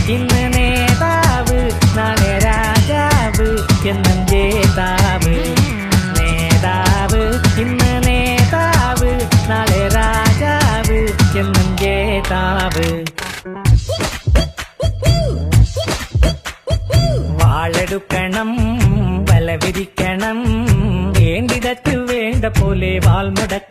ഇന്ന് നേതാവ് നാളെ രാജാവ് എന്നും ജേതാവ്. നേതാവ് ഇന്ന് നേതാവ് നാളെ രാജാവ് എന്നും ജേതാവ്. വാളെടുക്കണം വല വിരിക്കണം വേണ്ടിടത്ത് വേണ്ട പോലെ വാൾ മുടക്കണം.